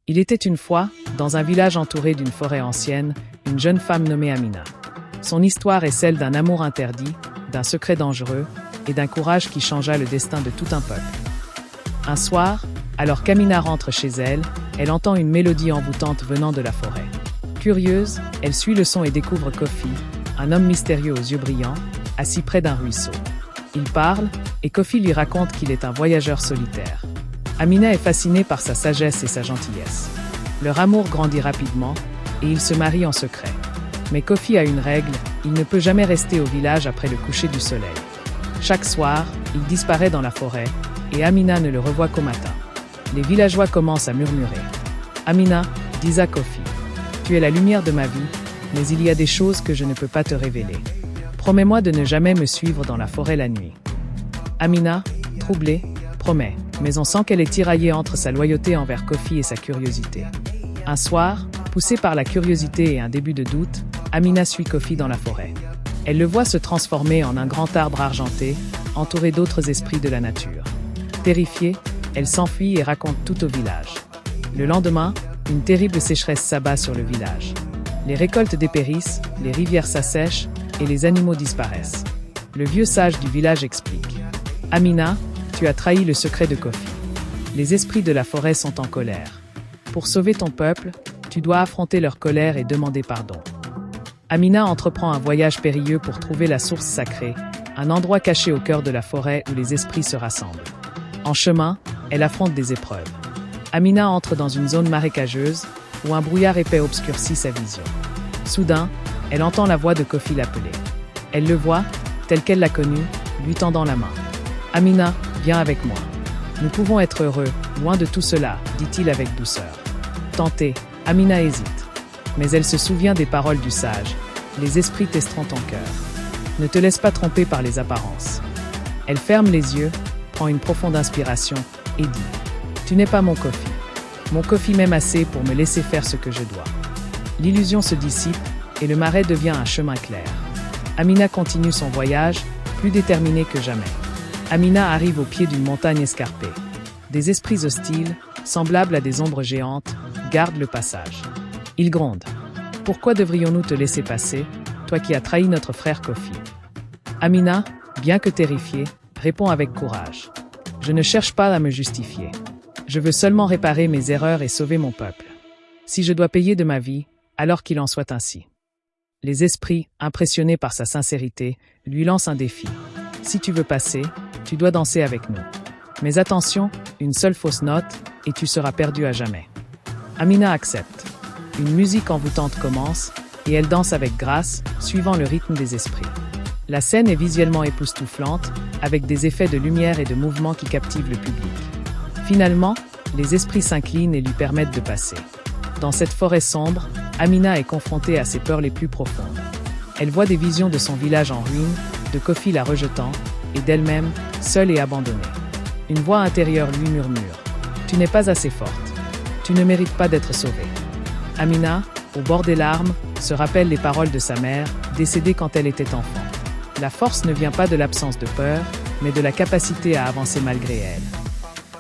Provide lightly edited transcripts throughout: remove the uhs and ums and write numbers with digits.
Il était une fois, dans un village entouré d'une forêt ancienne, une jeune femme nommée Amina. Son histoire est celle d'un amour interdit, d'un secret dangereux et d'un courage qui changea le destin de tout un peuple. Un soir, alors qu'Amina rentre chez elle, elle entend une mélodie envoûtante venant de la forêt. Curieuse, elle suit le son et découvre Kofi, un homme mystérieux aux yeux brillants, assis près d'un ruisseau. Il parle, et Kofi lui raconte qu'il est un voyageur solitaire. Amina est fascinée par sa sagesse et sa gentillesse. Leur amour grandit rapidement, et ils se marient en secret. Mais Kofi a une règle, il ne peut jamais rester au village après le coucher du soleil. Chaque soir, il disparaît dans la forêt, et Amina ne le revoit qu'au matin. Les villageois commencent à murmurer. Amina, dit à Kofi, tu es la lumière de ma vie, mais il y a des choses que je ne peux pas te révéler. Promets-moi de ne jamais me suivre dans la forêt la nuit. Amina, troublée, promet, mais on sent qu'elle est tiraillée entre sa loyauté envers Kofi et sa curiosité. Un soir, poussée par la curiosité et un début de doute, Amina suit Kofi dans la forêt. Elle le voit se transformer en un grand arbre argenté, entouré d'autres esprits de la nature. Terrifiée, elle s'enfuit et raconte tout au village. Le lendemain, une terrible sécheresse s'abat sur le village. Les récoltes dépérissent, les rivières s'assèchent et les animaux disparaissent. Le vieux sage du village explique. Amina, tu as trahi le secret de Kofi. Les esprits de la forêt sont en colère. Pour sauver ton peuple, tu dois affronter leur colère et demander pardon. Amina entreprend un voyage périlleux pour trouver la source sacrée, un endroit caché au cœur de la forêt où les esprits se rassemblent. En chemin, elle affronte des épreuves. Amina entre dans une zone marécageuse où un brouillard épais obscurcit sa vision. Soudain, elle entend la voix de Kofi l'appeler. Elle le voit, tel qu'elle l'a connu, lui tendant la main. « Amina, viens avec moi. Nous pouvons être heureux, loin de tout cela, dit-il avec douceur. » Tentée, Amina hésite. Mais elle se souvient des paroles du sage. Les esprits testeront ton cœur. Ne te laisse pas tromper par les apparences. Elle ferme les yeux, prend une profonde inspiration et dit « Tu n'es pas mon Kofi. Mon Kofi m'aime assez pour me laisser faire ce que je dois. » L'illusion se dissipe et le marais devient un chemin clair. Amina continue son voyage, plus déterminée que jamais. Amina arrive au pied d'une montagne escarpée. Des esprits hostiles, semblables à des ombres géantes, gardent le passage. Ils grondent. « Pourquoi devrions-nous te laisser passer, toi qui as trahi notre frère Kofi ?» Amina, bien que terrifiée, répond avec courage. « Je ne cherche pas à me justifier. Je veux seulement réparer mes erreurs et sauver mon peuple. Si je dois payer de ma vie, alors qu'il en soit ainsi. » Les esprits, impressionnés par sa sincérité, lui lancent un défi. « Si tu veux passer, tu dois danser avec nous. Mais attention, une seule fausse note, et tu seras perdu à jamais. » Amina accepte. Une musique envoûtante commence, et elle danse avec grâce, suivant le rythme des esprits. La scène est visuellement époustouflante, avec des effets de lumière et de mouvement qui captivent le public. Finalement, les esprits s'inclinent et lui permettent de passer. Dans cette forêt sombre, Amina est confrontée à ses peurs les plus profondes. Elle voit des visions de son village en ruine, de Kofi la rejetant, et d'elle-même, seule et abandonnée. Une voix intérieure lui murmure « Tu n'es pas assez forte. Tu ne mérites pas d'être sauvée. » Amina, au bord des larmes, se rappelle les paroles de sa mère, décédée quand elle était enfant. La force ne vient pas de l'absence de peur, mais de la capacité à avancer malgré elle.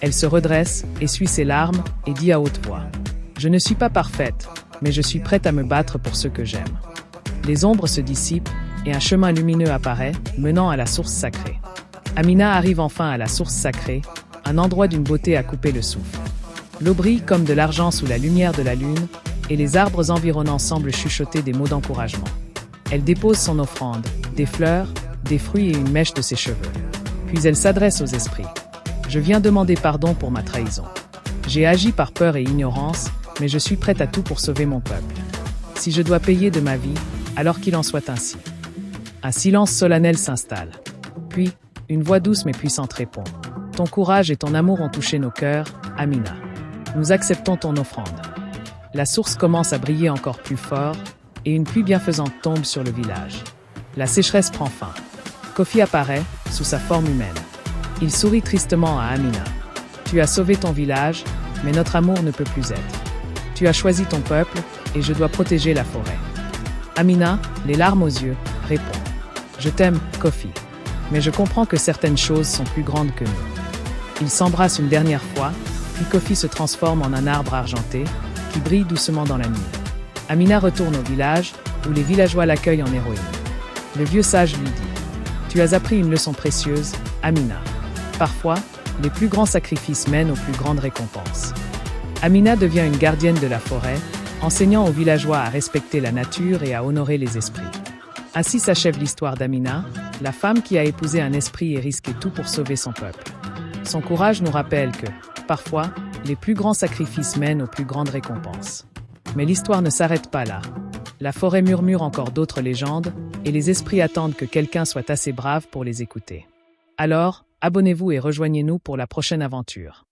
Elle se redresse, essuie ses larmes et dit à haute voix « Je ne suis pas parfaite, mais je suis prête à me battre pour ceux que j'aime. » Les ombres se dissipent et un chemin lumineux apparaît, menant à la source sacrée. Amina arrive enfin à la source sacrée, un endroit d'une beauté à couper le souffle. L'eau brille comme de l'argent sous la lumière de la lune, et les arbres environnants semblent chuchoter des mots d'encouragement. Elle dépose son offrande, des fleurs, des fruits et une mèche de ses cheveux. Puis elle s'adresse aux esprits. « Je viens demander pardon pour ma trahison. J'ai agi par peur et ignorance, mais je suis prête à tout pour sauver mon peuple. Si je dois payer de ma vie, alors qu'il en soit ainsi. » Un silence solennel s'installe. Puis, une voix douce mais puissante répond. « Ton courage et ton amour ont touché nos cœurs, Amina. Nous acceptons ton offrande. » La source commence à briller encore plus fort, et une pluie bienfaisante tombe sur le village. La sécheresse prend fin. Kofi apparaît, sous sa forme humaine. Il sourit tristement à Amina. « Tu as sauvé ton village, mais notre amour ne peut plus être. Tu as choisi ton peuple, et je dois protéger la forêt. » Amina, les larmes aux yeux, répond. « Je t'aime, Kofi, mais je comprends que certaines choses sont plus grandes que nous. » Ils s'embrassent une dernière fois, Puis Kofi se transforme en un arbre argenté qui brille doucement dans la nuit. Amina retourne au village où les villageois l'accueillent en héroïne. Le vieux sage lui dit « Tu as appris une leçon précieuse, Amina. Parfois, les plus grands sacrifices mènent aux plus grandes récompenses. » Amina devient une gardienne de la forêt, enseignant aux villageois à respecter la nature et à honorer les esprits. Ainsi s'achève l'histoire d'Amina, la femme qui a épousé un esprit et risqué tout pour sauver son peuple. Son courage nous rappelle que, parfois, les plus grands sacrifices mènent aux plus grandes récompenses. Mais l'histoire ne s'arrête pas là. La forêt murmure encore d'autres légendes, et les esprits attendent que quelqu'un soit assez brave pour les écouter. Alors, abonnez-vous et rejoignez-nous pour la prochaine aventure.